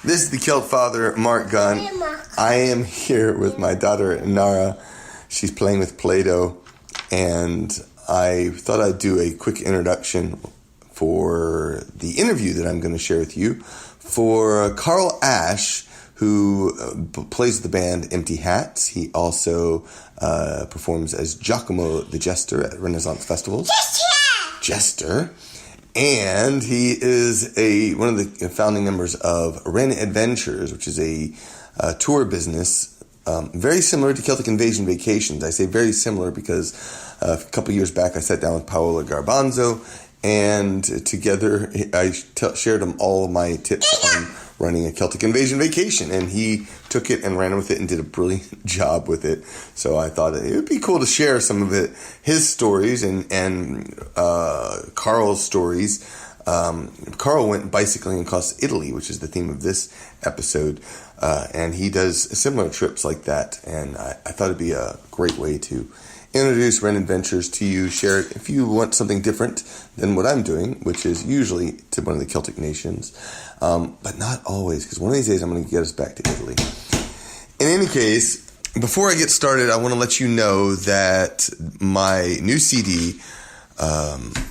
This is the Celt Father, Mark Gunn. I am here with my daughter, Nara. She's playing with Play-Doh, and I thought I'd do a quick introduction for the interview that I'm going to share with you for Carl Asch, who plays the band Empty Hats. He also performs as Giacomo the Jester at Renaissance festivals. Jester. And he is one of the founding members of Ren Adventures, which is a tour business very similar to Celtic Invasion Vacations. I say very similar because a couple years back I sat down with Paolo Garbanzo, and together I shared him all of my tips on running a Celtic Invasion Vacation, and he took it and ran with it and did a brilliant job with it. So I thought it would be cool to share some of his stories and Carl's stories. Carl went bicycling across Italy, which is the theme of this episode, and he does similar trips like that, and I thought it'd be a great way to introduce Ren Adventures to you, share it if you want something different than what I'm doing, which is usually to one of the Celtic nations, but not always, because one of these days I'm going to get us back to Italy. In any case, before I get started, I want to let you know that my new CD,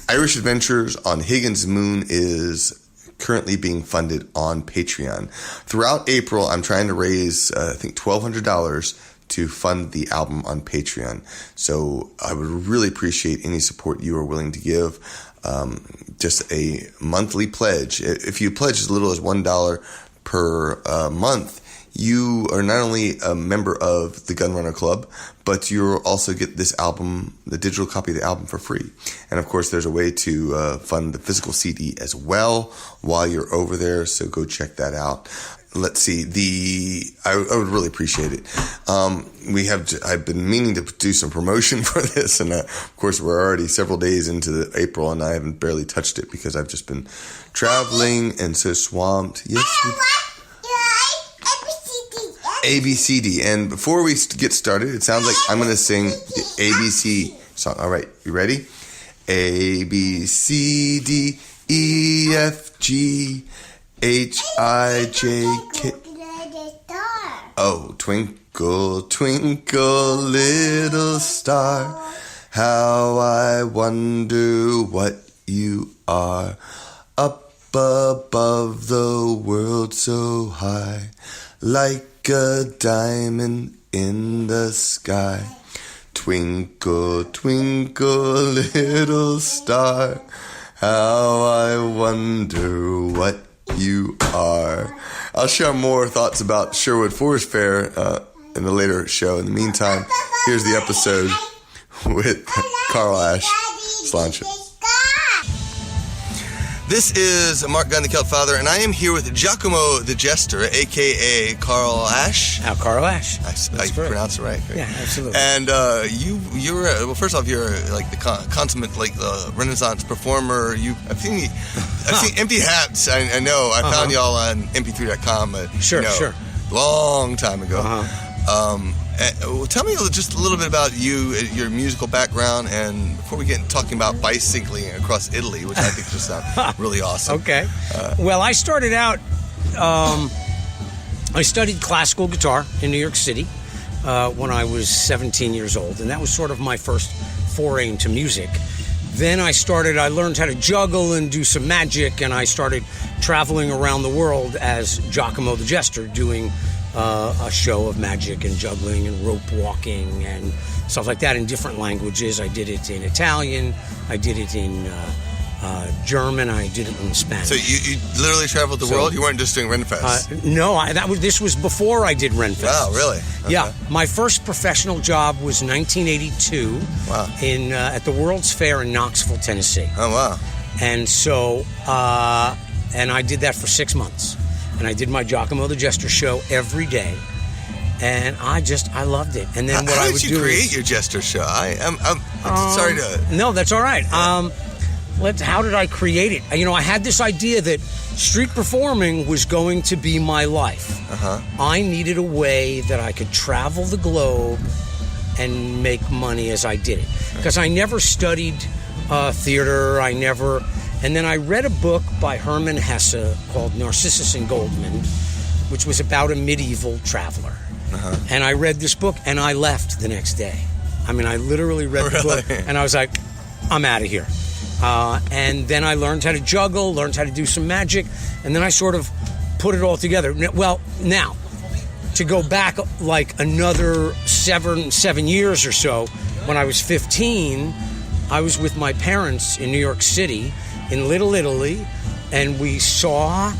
Irish Adventures on Higgins Moon, is currently being funded on Patreon. Throughout April, I'm trying to raise, I think, $1,200 to fund the album on Patreon. So I would really appreciate any support you are willing to give. Just a monthly pledge. If you pledge as little as $1 per month, you are not only a member of the Gunrunner Club, but you'll also get this album, the digital copy of the album, for free. And of course, there's a way to fund the physical CD as well while you're over there, so go check that out. Let's see, I would really appreciate it. I've been meaning to do some promotion for this, and of course we're already several days into April, and I haven't barely touched it because I've just been traveling and so swamped. Yes. ABCD. And before we get started, it sounds like I'm going to sing the ABC song. All right, you ready? A, B, C, D, E, F, G, H, I, J, K. Oh, twinkle, twinkle, little star, how I wonder what you are. Up above the world so high, like a diamond in the sky. Twinkle, twinkle, little star, how I wonder what you are. I'll share more thoughts about Sherwood Forest Fair in a later show. In the meantime, here's the episode with Carl Asch. Sláinte. This is Mark Gunn, the Celt Father, and I am here with Giacomo the Jester, a.k.a. Carl Asch. Carl Asch. I pronounce it right. Yeah, absolutely. And you're well. First off, you're like the consummate, like the Renaissance performer. I've seen Empty Hats. I know. I found y'all on mp3.com. Sure. Long time ago. Tell me just a little bit about you, your musical background, and before we get into talking about bicycling across Italy, which I think just sounds really awesome. Okay. Well, I started out, I studied classical guitar in New York City when I was 17 years old, and that was sort of my first foray into music. Then I learned how to juggle and do some magic, and I started traveling around the world as Giacomo the Jester, doing a show of magic and juggling and rope walking and stuff like that in different languages. I did it in Italian, I did it in German, I did it in Spanish. So you literally traveled the world? You weren't just doing Renfest? No, this was before I did Renfest. Wow, really? Okay. Yeah, my first professional job was 1982. Wow. At the World's Fair in Knoxville, Tennessee. Oh, wow. And so, and I did that for 6 months. And I did my Giacomo the Jester show every day, and I loved it. And then how did you create your Jester show? I'm sorry to. No, that's all right. How did I create it? I had this idea that street performing was going to be my life. I needed a way that I could travel the globe and make money as I did it, because I never studied theater. And then I read a book by Hermann Hesse called Narcissus and Goldmund, which was about a medieval traveler. And I read this book, and I left the next day. I mean, I literally read the book, and I was like, I'm out of here. And then I learned how to juggle, learned how to do some magic, and then I sort of put it all together. Well, now, to go back like another seven years or so, when I was 15, I was with my parents in New York City, in Little Italy, and we saw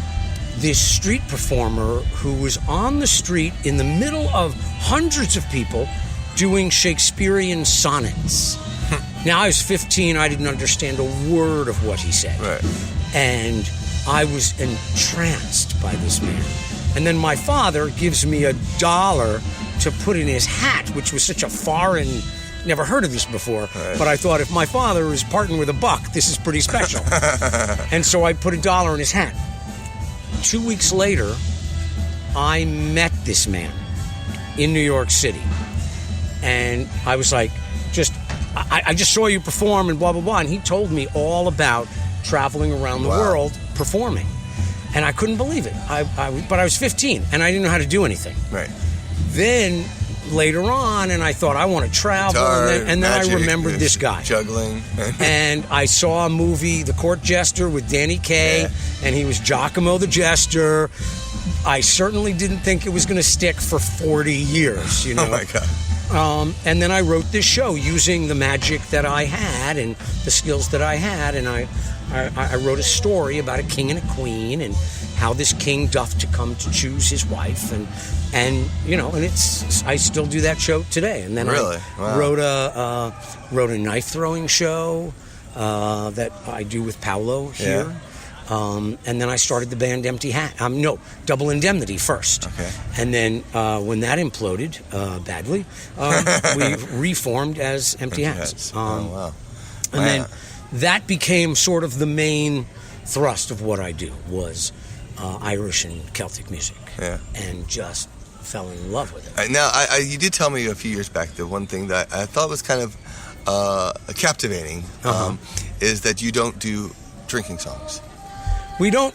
this street performer who was on the street in the middle of hundreds of people doing Shakespearean sonnets. Now, I was 15. I didn't understand a word of what he said. Right. And I was entranced by this man. And then my father gives me $1 to put in his hat, which was such a foreign, never heard of this before. Right. But I thought, if my father is parting with $1, this is pretty special. And so I put $1 in his hat. 2 weeks later, I met this man in New York City. And I was like, I just saw you perform and blah, blah, blah. And he told me all about traveling around the world performing. And I couldn't believe it. But I was 15, and I didn't know how to do anything. Right. Then, later on, and I thought, I want to travel. Guitar, and then I remembered this guy. Juggling. And I saw a movie, The Court Jester, with Danny Kaye, and he was Giacomo the Jester. I certainly didn't think it was going to stick for 40 years, you know. Oh, my God. And then I wrote this show using the magic that I had and the skills that I had, and I wrote a story about a king and a queen and how this king doth to come to choose his wife, and you know, and I still do that show today. And then really? I wrote a knife throwing show that I do with Paolo here. Yeah. And then I started the band Empty Hat. Double Indemnity first. Okay. And then when that imploded badly, we reformed as Empty Hats. Wow. And then that became sort of the main thrust of what I do, was Irish and Celtic music. Yeah. And just fell in love with it. Now, you did tell me a few years back that one thing that I thought was kind of captivating is that you don't do drinking songs. We don't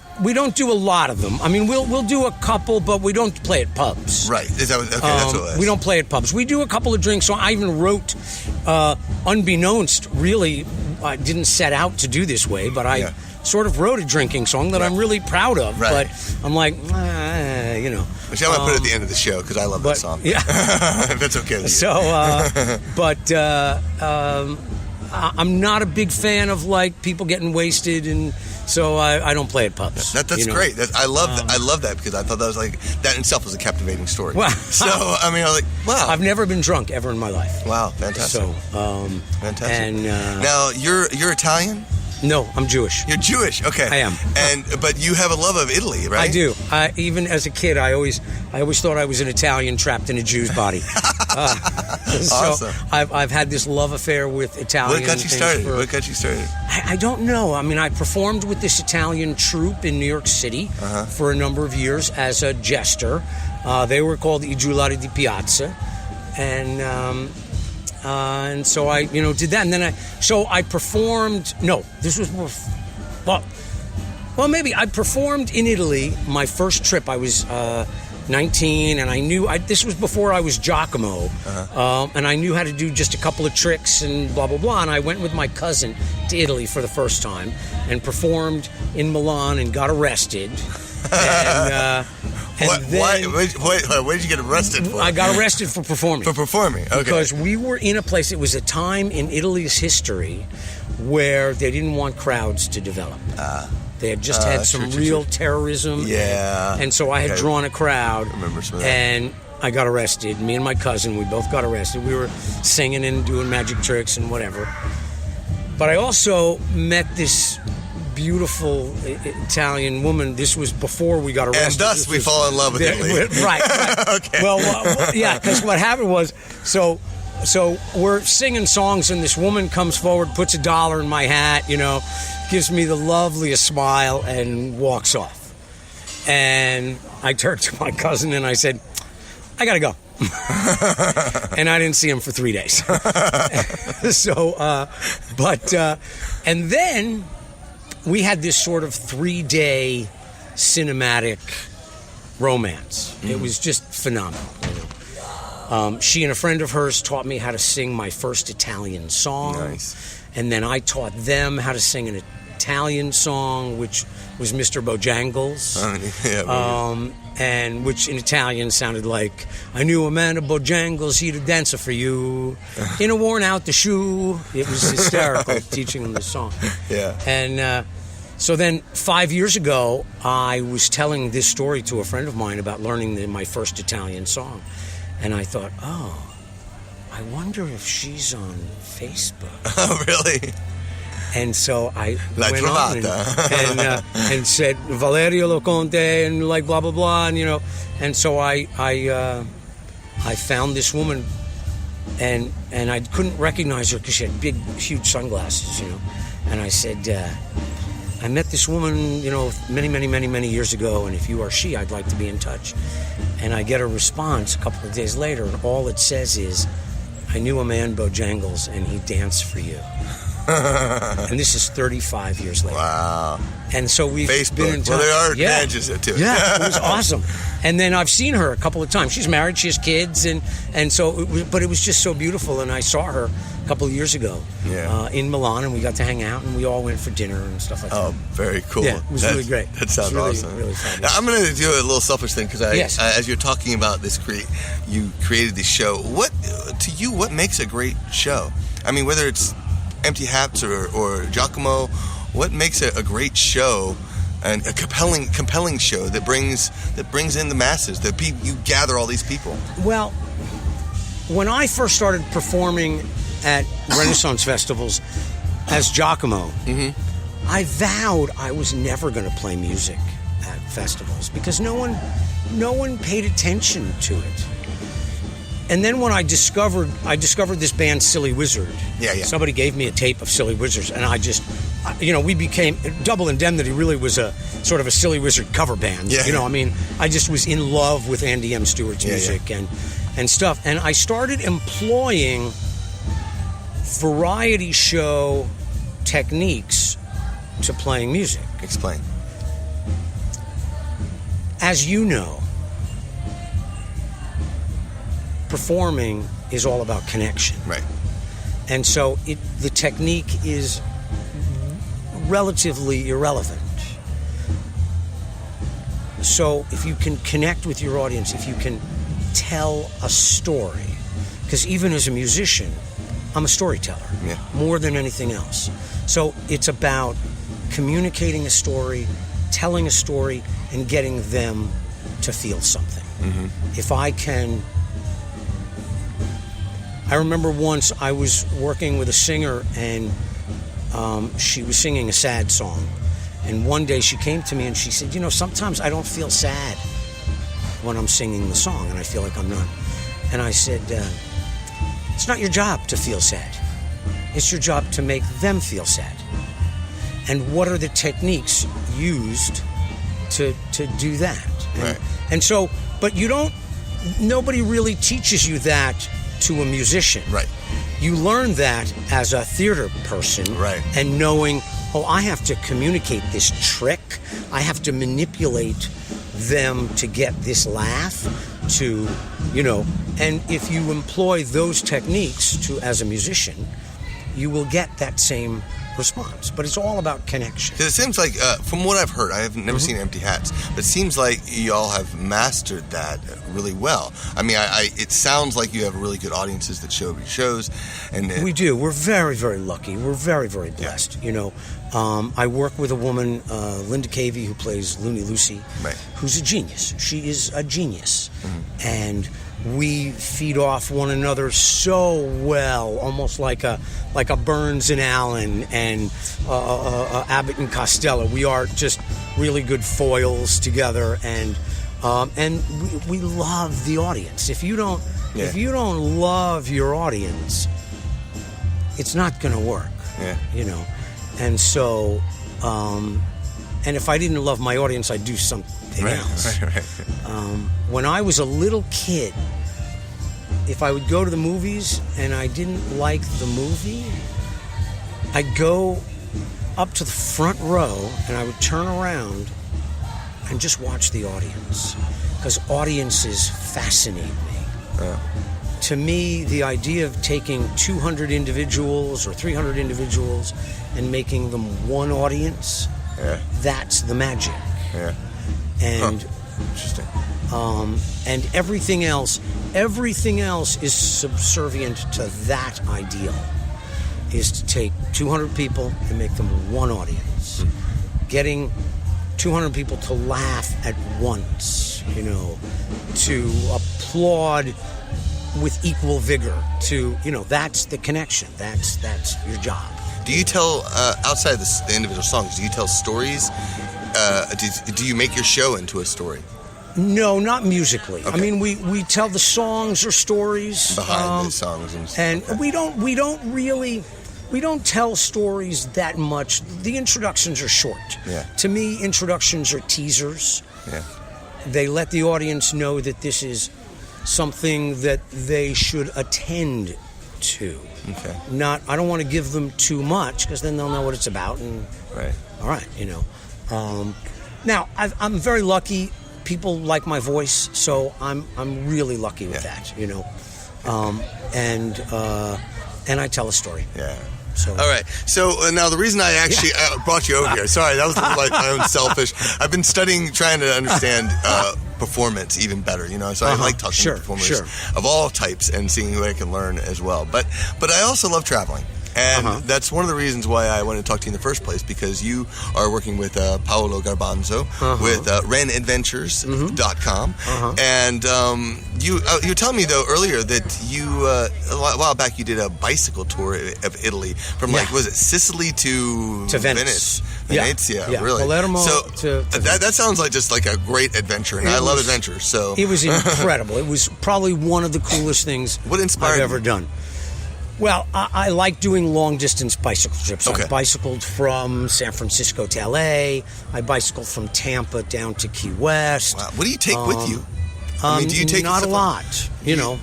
do a lot of them. I mean, we'll do a couple, but we don't play at pubs. Right. Is that, okay, that's what it is. We don't play at pubs. We do a couple of drinks. So I even wrote, unbeknownst, really, I didn't set out to do this way, but I sort of wrote a drinking song that I'm really proud of. Right. But I'm like, you know. Which I'm going to put at the end of the show, because I love that song. Yeah. If that's okay with you. So, I'm not a big fan of, like, people getting wasted, and so I don't play at pubs. That's great. I love that, because I thought that was like, that in itself was a captivating story. Wow. So, I mean, I was like, wow. I've never been drunk ever in my life. Wow, fantastic. So, fantastic. And now, you're Italian? No, I'm Jewish. You're Jewish, okay. I am. But you have a love of Italy, right? I do. Even as a kid, I always thought I was an Italian trapped in a Jew's body. Awesome. So I've had this love affair with Italian. What got you started? I don't know. I mean, I performed with this Italian troupe in New York City for a number of years as a jester. They were called I Giullari di Piazza, and so I, did that, and then I performed. No, this was more. Well, maybe I performed in Italy. My first trip, I was 19, and I knew this was before I was Giacomo, and I knew how to do just a couple of tricks and blah blah blah. And I went with my cousin to Italy for the first time and performed in Milan and got arrested. Why did you get arrested for? I got arrested for performing. For performing, okay. Because we were in a place, it was a time in Italy's history where they didn't want crowds to develop. They had just had some real terrorism. Yeah. And so I had drawn a crowd. I remember some of that. And I got arrested. Me and my cousin, we both got arrested. We were singing and doing magic tricks and whatever. But I also met this beautiful Italian woman. This was before we got arrested. And thus we fall in love with Italy. Right. Okay. Well, yeah, because what happened was, so we're singing songs, and this woman comes forward, puts $1 in my hat, gives me the loveliest smile, and walks off. And I turned to my cousin and I said, I gotta go. And I didn't see him for 3 days. And then we had this sort of 3-day cinematic romance. It was just phenomenal. She and a friend of hers taught me how to sing my first Italian song. Nice. And then I taught them how to sing an Italian song, which was Mr. Bojangles. And which in Italian sounded like, I knew a man of Bojangles, he'd a dancer for you. In a worn out the shoe. It was hysterical teaching them the song. Yeah. And so then 5 years ago, I was telling this story to a friend of mine about learning my first Italian song. And I thought, I wonder if she's on Facebook. Oh, really? And so I La went on and said Valerio Loconte and like blah blah blah, and and so I found this woman, and I couldn't recognize her because she had big huge sunglasses, and I said, I met this woman many years ago, and if you are she, I'd like to be in touch. And I get a response a couple of days later, and all it says is, I knew a man Bojangles and he danced for you. And this is 35 years later. Wow. And so we've Facebook. been in touch. Well, there are advantages to it. Yeah, it was awesome. And then I've seen her a couple of times. She's married, she has kids, and so but it was just so beautiful. And I saw her a couple of years ago in Milan, and we got to hang out, and we all went for dinner and stuff like that. Oh, very cool. Yeah, it was really great. That sounds awesome. Really fun. Now, I'm going to do a little selfish thing because as you're talking about this, you created this show. What makes a great show? I mean, whether it's Empty Hats or Giacomo, what makes a great show and a compelling show that brings in the masses, you gather all these people? Well, when I first started performing at Renaissance festivals as Giacomo, I vowed I was never going to play music at festivals because no one paid attention to it. And then when I discovered this band Silly Wizard. Yeah. Somebody gave me a tape of Silly Wizards, and I just, we became Double Indemnity. Really was a sort of a Silly Wizard cover band. Yeah. I mean, I just was in love with Andy M. Stewart's music and stuff. And I started employing variety show techniques to playing music. Explain. As you know, performing is all about connection. Right. And so the technique is relatively irrelevant. So if you can connect with your audience, if you can tell a story, because even as a musician, I'm a storyteller more than anything else. So it's about communicating a story, telling a story, and getting them to feel something. If I can... I remember once I was working with a singer, and she was singing a sad song. And one day she came to me and she said, sometimes I don't feel sad when I'm singing the song, and I feel like I'm not. And I said, it's not your job to feel sad. It's your job to make them feel sad. And what are the techniques used to do that? And so, but nobody really teaches you that to a musician. Right. You learn that as a theater person. Right. And knowing, I have to communicate this trick. I have to manipulate them to get this laugh and if you employ those techniques as a musician, you will get that same response. But it's all about connection. Because it seems like, from what I've heard, I have never seen Empty Hats, but it seems like y'all have mastered that really well. I mean, it sounds like you have really good audiences that show up at your shows. And we do. We're very, very lucky. We're very, very blessed. I work with a woman, Linda Cavey, who plays Looney Lucy, who's a genius. She is a genius. And we feed off one another so well, almost like a Burns and Allen and Abbott and Costello. We are just really good foils together, and we love the audience. If you don't love your audience, it's not going to work. And so, and if I didn't love my audience, I'd do something else. When I was a little kid, if I would go to the movies and I didn't like the movie, I'd go up to the front row and I would turn around and just watch the audience, because audiences fascinate me. To me, the idea of taking 200 individuals or 300 individuals and making them one audience, that's the magic. Yeah. And interesting. And everything else is subservient to that ideal, is to take 200 people and make them one audience. Getting 200 people to laugh at once, to applaud with equal vigor, that's the connection. That's your job. Do you tell, outside of the individual songs, do you tell stories? Do you make your show into a story? No, not musically. Okay. I mean, we tell the songs or stories behind the songs, and we don't tell stories that much. The introductions are short. Yeah. To me, introductions are teasers. Yeah. They let the audience know that this is something that they should attend to. Okay. I don't want to give them too much, because then they'll know what it's about. And right. All right, Now, I'm very lucky. People like my voice, so I'm really lucky with that, and I tell a story. Yeah. So. All right. So now the reason I actually brought you over here, sorry, that was like my own selfish. I've been studying, trying to understand performance even better, So I like talking to performers of all types and seeing who I can learn as well. But I also love traveling. And that's one of the reasons why I wanted to talk to you in the first place, because you are working with Paolo Garbanzo with renadventures.com. And you were telling me, though, earlier that you, a while back, you did a bicycle tour of Italy from, was it Sicily to Venice? Venezia, really? Palermo so that sounds like just like a great adventure, and I love adventures. So it was incredible. It was probably one of the coolest things I've ever done. Well, I like doing long-distance bicycle trips. Okay. I bicycled from San Francisco to L.A. I bicycled from Tampa down to Key West. Wow. What do you take with you? Do you take not a lot, now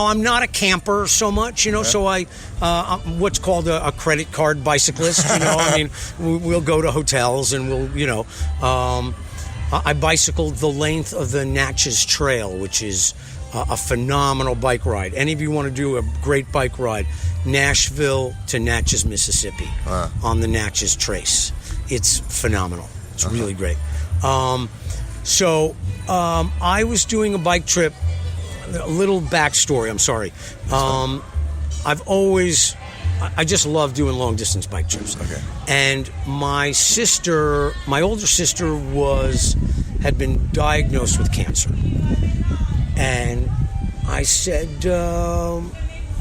I'm not a camper so much, so I'm what's called a credit card bicyclist, we'll go to hotels and we'll, I bicycled the length of the Natchez Trail, which is a phenomenal bike ride. Any of you want to do a great bike ride, Nashville to Natchez, Mississippi, on the Natchez Trace. It's phenomenal. It's really great. So I was doing a bike trip. A little backstory, I'm sorry. I just love doing long distance bike trips. Okay. And my older sister had been diagnosed with cancer. And I said,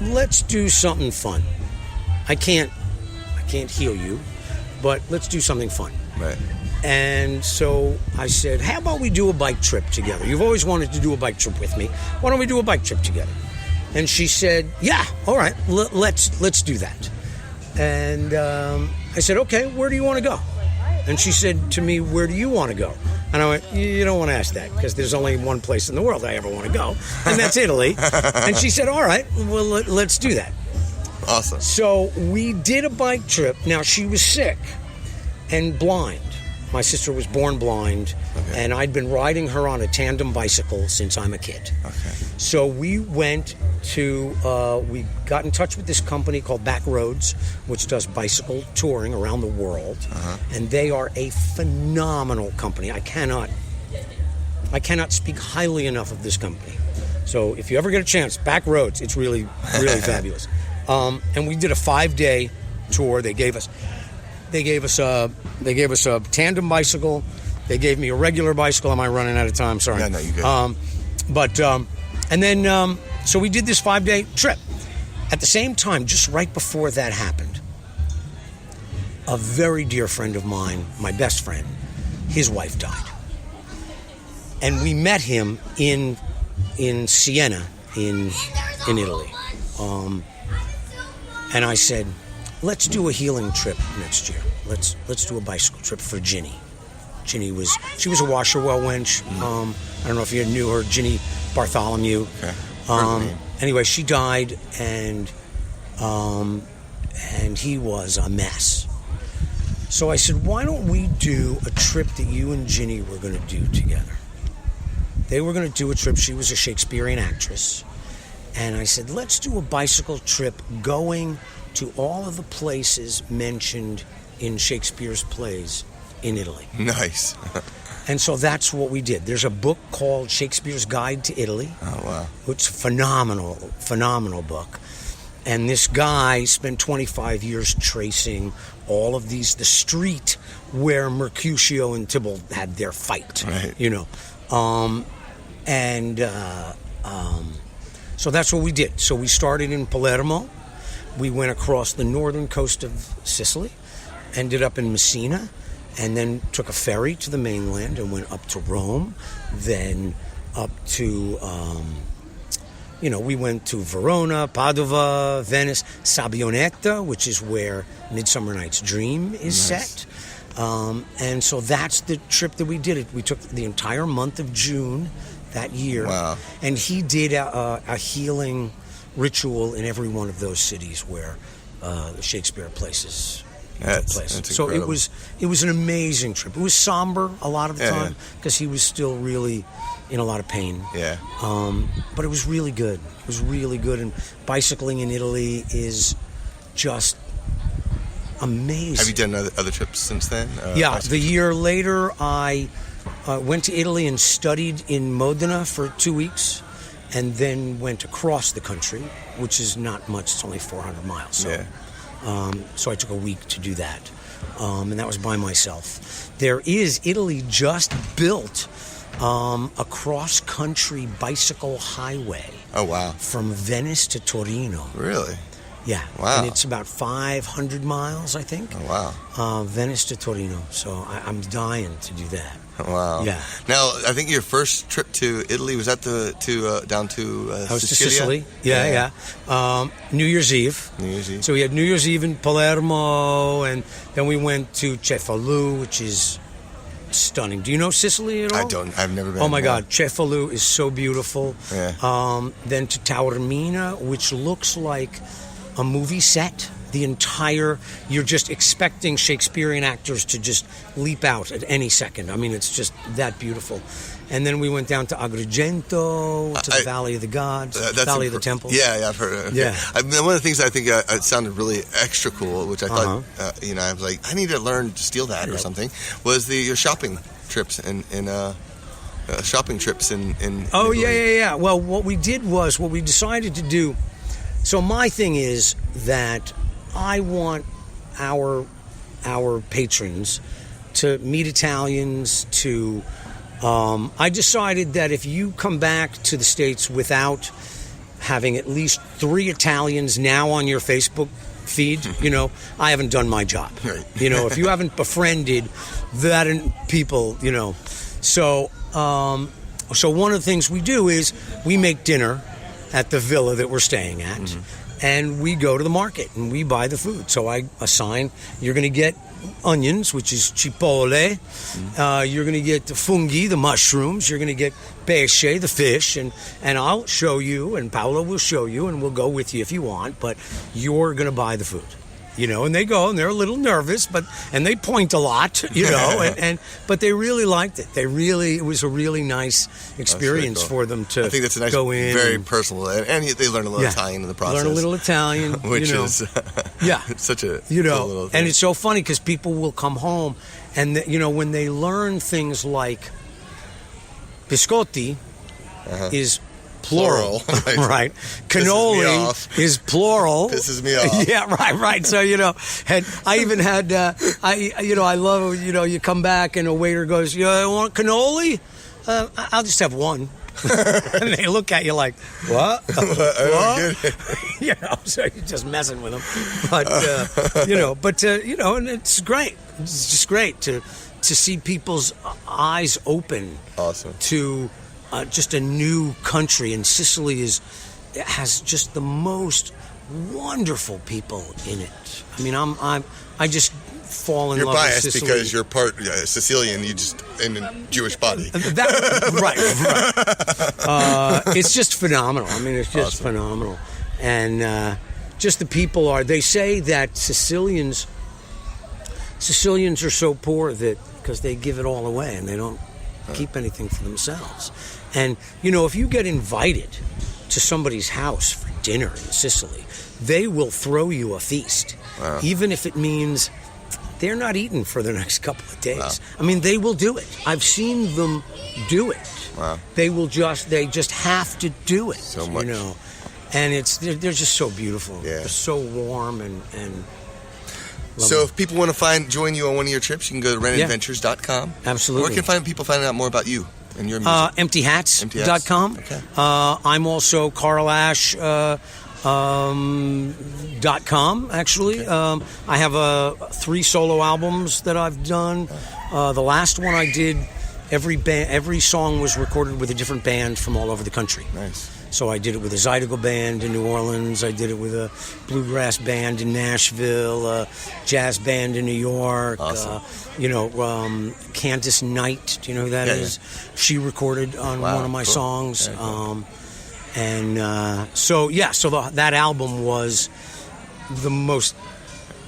let's do something fun. I can't heal you, but let's do something fun. Right. And so I said, how about we do a bike trip together? You've always wanted to do a bike trip with me. Why don't we do a bike trip together? And she said, yeah, all right, let's do that. And I said, okay, where do you want to go? And she said to me, where do you want to go? And I went, you don't want to ask that, because there's only one place in the world I ever want to go, and that's Italy. And she said, all right, well, let's do that. Awesome. So we did a bike trip. Now, she was sick and blind. My sister was born blind, and I'd been riding her on a tandem bicycle since I'm a kid. Okay. So we went to, we got in touch with this company called Backroads, which does bicycle touring around the world, and they are a phenomenal company. I cannot speak highly enough of this company. So if you ever get a chance, Backroads, it's really, really fabulous. And we did a 5-day tour. They gave us a tandem bicycle. They gave me a regular bicycle. Am I running out of time? Sorry. No, you good. And then so we did this 5-day trip. At the same time, just right before that happened, a very dear friend of mine, my best friend, his wife died. And we met him in Siena, in Italy. And I said, let's do a healing trip next year. Let's do a bicycle trip for Ginny. She was a Washerwell wench. I don't know if you knew her, Ginny Bartholomew. Okay. Anyway, she died, and he was a mess. So I said, why don't we do a trip that you and Ginny were going to do together? They were going to do a trip. She was a Shakespearean actress. And I said, let's do a bicycle trip going to all of the places mentioned in Shakespeare's plays in Italy. Nice. And so that's what we did. There's a book called Shakespeare's Guide to Italy. Oh, wow. It's a phenomenal book. And this guy spent 25 years tracing all of these, the street where Mercutio and Tybalt had their fight, right. you know. So that's what we did. So we started in Palermo. We went across the northern coast of Sicily, ended up in Messina, and then took a ferry to the mainland and went up to Rome, then up to, we went to Verona, Padova, Venice, Sabionetta, which is where Midsummer Night's Dream is set. And so that's the trip that we did. We took the entire month of June that year. Wow. And he did a healing ritual in every one of those cities where the Shakespeare places took place. That's so incredible. it was an amazing trip. It was somber a lot of the time because he was still really in a lot of pain. Yeah. But it was really good. It was really good. And bicycling in Italy is just amazing. Have you done other trips since then? The year later, I went to Italy and studied in Modena for 2 weeks, and then went across the country, which is not much. It's only 400 miles. So, so I took a week to do that, and that was by myself. Italy just built a cross-country bicycle highway. Oh, wow. From Venice to Torino. Really? Yeah. Wow. And it's about 500 miles, I think. Oh, wow. Venice to Torino. So I'm dying to do that. Wow. Yeah. Now, I think your first trip to Italy was that down to That was Sicilia? to Sicily. Yeah. New Year's Eve. New Year's Eve. So we had New Year's Eve in Palermo, and then we went to Cefalù, which is stunning. Do you know Sicily at all? I've never been. Oh my God, Cefalù is so beautiful. Yeah. Then to Taormina, which looks like a movie set. You're just expecting Shakespearean actors to just leap out at any second. I mean, it's just that beautiful. And then we went down to Agrigento, to the Valley of the Gods, Valley of the Temples. Yeah, I've heard of it. Yeah. One of the things I think it sounded really extra cool, which I thought, I was like, I need to learn to steal that or something, was your shopping trips in Oh, Italy. yeah. Well, what we decided to do, so my thing is that I want our patrons to meet Italians, I decided that if you come back to the States without having at least 3 Italians now on your Facebook feed, I haven't done my job. Right. If you haven't befriended that people, So one of the things we do is we make dinner at the villa that we're staying at. Mm-hmm. And we go to the market and we buy the food. So I assign, you're going to get onions, which is cipolle. You're going to get the funghi, the mushrooms. You're going to get pesce, the fish. And I'll show you, and Paolo will show you, and we'll go with you if you want. But you're going to buy the food. And they go, and they're a little nervous, and they point a lot, but they really liked it. It was a really nice experience for them to go in. I think that's a nice, very personal, and they learn a little Italian in the process. Learn a little Italian, which is such a cool little thing. And it's so funny because people will come home, and when they learn things like biscotti is plural. Right. Cannoli is plural. Pisses me off. Yeah, right. So, and I even had, I love, you come back and a waiter goes, you want cannoli? I'll just have one. And they look at you like, what? What? So you're just messing with them. But, and it's great. It's just great to see people's eyes open. Awesome. To just a new country, and Sicily has just the most wonderful people in it. I mean, I just fall in love with Sicily. You're biased because you're part Sicilian. You just in a Jewish body. Right. It's just phenomenal. I mean, it's just phenomenal, and just the people are. They say that Sicilians Sicilians are so poor that because they give it all away and they don't keep anything for themselves. And, if you get invited to somebody's house for dinner in Sicily, they will throw you a feast, even if it means they're not eating for the next couple of days. Wow. I mean, they will do it. I've seen them do it. Wow. They just have to do it. So much. And they're just so beautiful. Yeah. They're so warm and so if people want to join you on one of your trips, you can go to rentadventures.com. Absolutely. Where can people find out more about you and your music? EmptyHats.com. Okay. I'm also Carl Asch. .com actually. Okay. I have 3 solo albums that I've done. The last one I did, every song was recorded with a different band from all over the country. Nice. So I did it with a Zydeco band in New Orleans. I did it with a bluegrass band in Nashville, a jazz band in New York. Awesome. Candace Knight, do you know who that is? Yeah. She recorded on one of my songs. Yeah, cool. That album was the most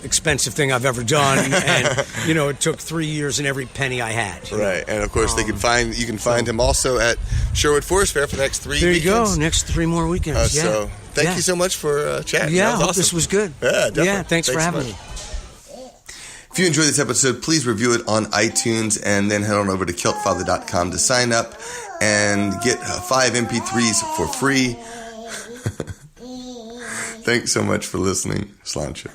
expensive thing I've ever done, and it took 3 years and every penny I had. Right, and of course you can find him also at Sherwood Forest Fair for the next 3 weekends. There you go, next 3 more weekends. So thank you so much for chatting. Yeah, I hope awesome. This was good. Yeah, definitely. Yeah, thanks for having me. If you enjoyed this episode, please review it on iTunes and then head on over to kiltfather.com to sign up and get 5 MP3s for free. Thanks so much for listening. Sláinte.